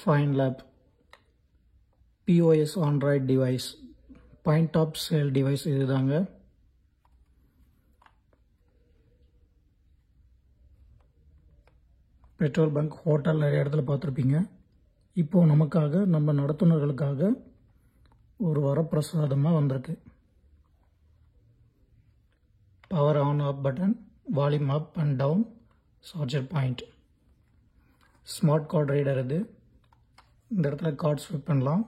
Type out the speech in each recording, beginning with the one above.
FineLab POS Android device point of sale device இதுதாங்க. Petrol bunk hotel நிறைய இடத்துல பார்த்துருப்பீங்க. இப்போ நமக்காக நம்ம நடத்துனர்களுக்காக ஒரு வரப்பிரசாதமாக வந்திருக்கு. Power on off button, volume up and down, charger point, smart card reader. இது இந்த இடத்துல கார்டு ஸ்வைப் பண்ணலாம்.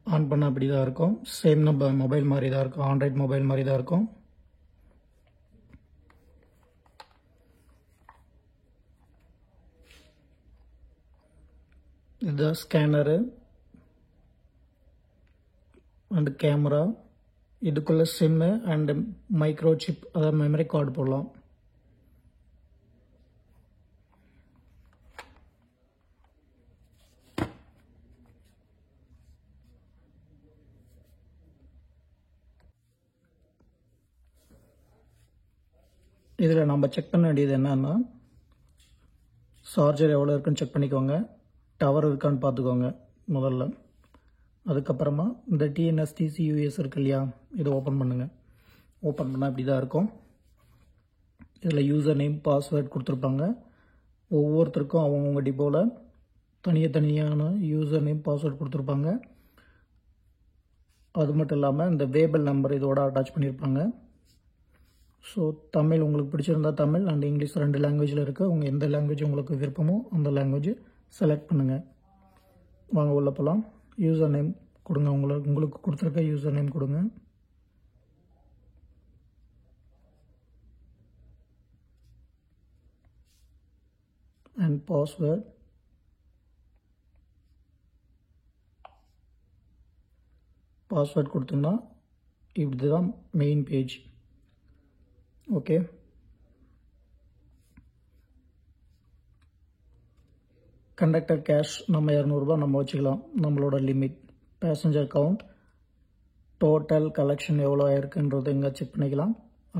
ஆன் பண்ண அப்படி தான் இருக்கும். சேம் நம்ம மொபைல் மாதிரி தான் இருக்கும், ஆண்ட்ராய்ட் மொபைல் மாதிரி தான் இருக்கும். இதுதான் ஸ்கேனரு அண்ட் கேமரா. இதுக்குள்ள சிம்மு அண்ட் மைக்ரோ சிப், அதாவது மெமரி கார்டு போடலாம். இதில் நம்ம செக் பண்ண வேண்டியது என்னன்னா, சார்ஜர் எவ்வளோ இருக்குன்னு செக் பண்ணிக்கோங்க, டவர் இருக்கான்னு பார்த்துக்கோங்க முதல்ல. அதுக்கப்புறமா இந்த TNSTCUS இருக்கு இல்லையா, இதை ஓப்பன் பண்ணுங்கள். ஓப்பன் பண்ணால் இப்படி தான் இருக்கும். இதில் யூசர் நேம் பாஸ்வேர்ட் கொடுத்துருப்பாங்க. ஒவ்வொருத்தருக்கும் அவங்கவுங்க டிப்போவில் தனியான யூசர் நேம் பாஸ்வேர்ட் கொடுத்துருப்பாங்க. அது மட்டும் இல்லாமல் இந்த வேபிள் நம்பர் இதோட அட்டாச் பண்ணியிருப்பாங்க. ஸோ தமிழ் உங்களுக்கு பிடிச்சிருந்தா தமிழ் அண்ட் இங்கிலீஷ் 2 லாங்குவேஜில் இருக்குது. உங்கள் எந்த லாங்குவேஜ் உங்களுக்கு விருப்பமோ அந்த லாங்குவேஜ் செலக்ட் பண்ணுங்கள். வாங்க உள்ள போகலாம். யூசர் நேம் கொடுங்க, உங்களுக்கு கொடுத்துருக்க யூசர் நேம் கொடுங்க. And password. பாஸ்வேர்ட் கொடுத்தோம்னா இதுதான் main page. Okay, conductor cash நம்ம 200 ரூபாய் நம்ம வச்சுக்கலாம், நம்மளோட limit. Passenger count, total collection எவ்வளோ ஆயிருக்குன்றது எங்கே செக் பண்ணிக்கலாம்.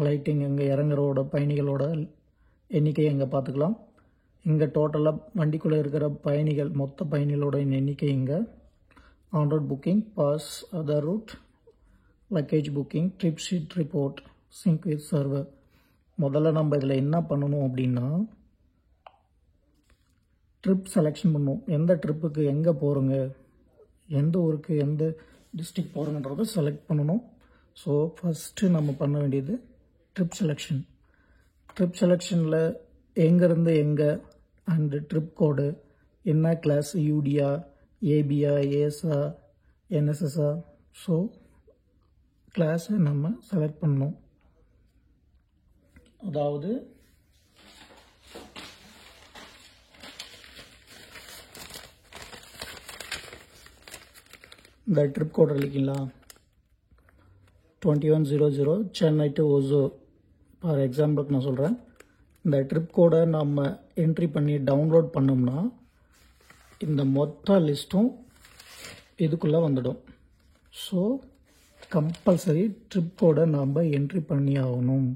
லைட்டிங், எங்கே இறங்குறோட பயணிகளோட எண்ணிக்கை எங்கே பார்த்துக்கலாம். இங்கே டோட்டலாக வண்டிக்குள்ளே இருக்கிற பயணிகள், மொத்த பயணிகளோட எண்ணிக்கை இங்கே. On road booking, pass, other route, luggage booking, trip sheet report, sync with server. முதல்ல நம்ம இதில் என்ன பண்ணணும் அப்படின்னா, ட்ரிப் செலெக்ஷன் பண்ணணும். எந்த ட்ரிப்புக்கு எங்கே போகிறோங்க, எந்த ஊருக்கு எந்த டிஸ்ட்ரிக்ட் போகிறோங்கன்றதை செலக்ட் பண்ணணும். ஸோ ஃபஸ்ட்டு நம்ம பண்ண வேண்டியது ட்ரிப் செலெக்ஷன். ட்ரிப் செலெக்ஷனில் எங்கேருந்து எங்கே அண்டு ட்ரிப் கோடு, என்ன கிளாஸ், யூடியா, ஏபியா, ஏஎஸ்ஆ, என்எஸ்எஸ்ஆ. ஸோ கிளாஸை நம்ம செலக்ட் பண்ணணும். அதாவது இந்த ட்ரிப் கோட் இல்லைங்களா, 2100 சென்னை டு ஒசூர் ஃபார் எக்ஸாம்பிளுக்கு நான் சொல்கிறேன். இந்த ட்ரிப் கோடை நம்ம என்ட்ரி பண்ணி டவுன்லோட் பண்ணோம்னா இந்த மொத்த லிஸ்ட்டும் இதுக்குள்ளே வந்துடும். ஸோ கம்பல்சரி ட்ரிப் கோடை நம்ம என்ட்ரி பண்ணி ஆகணும்.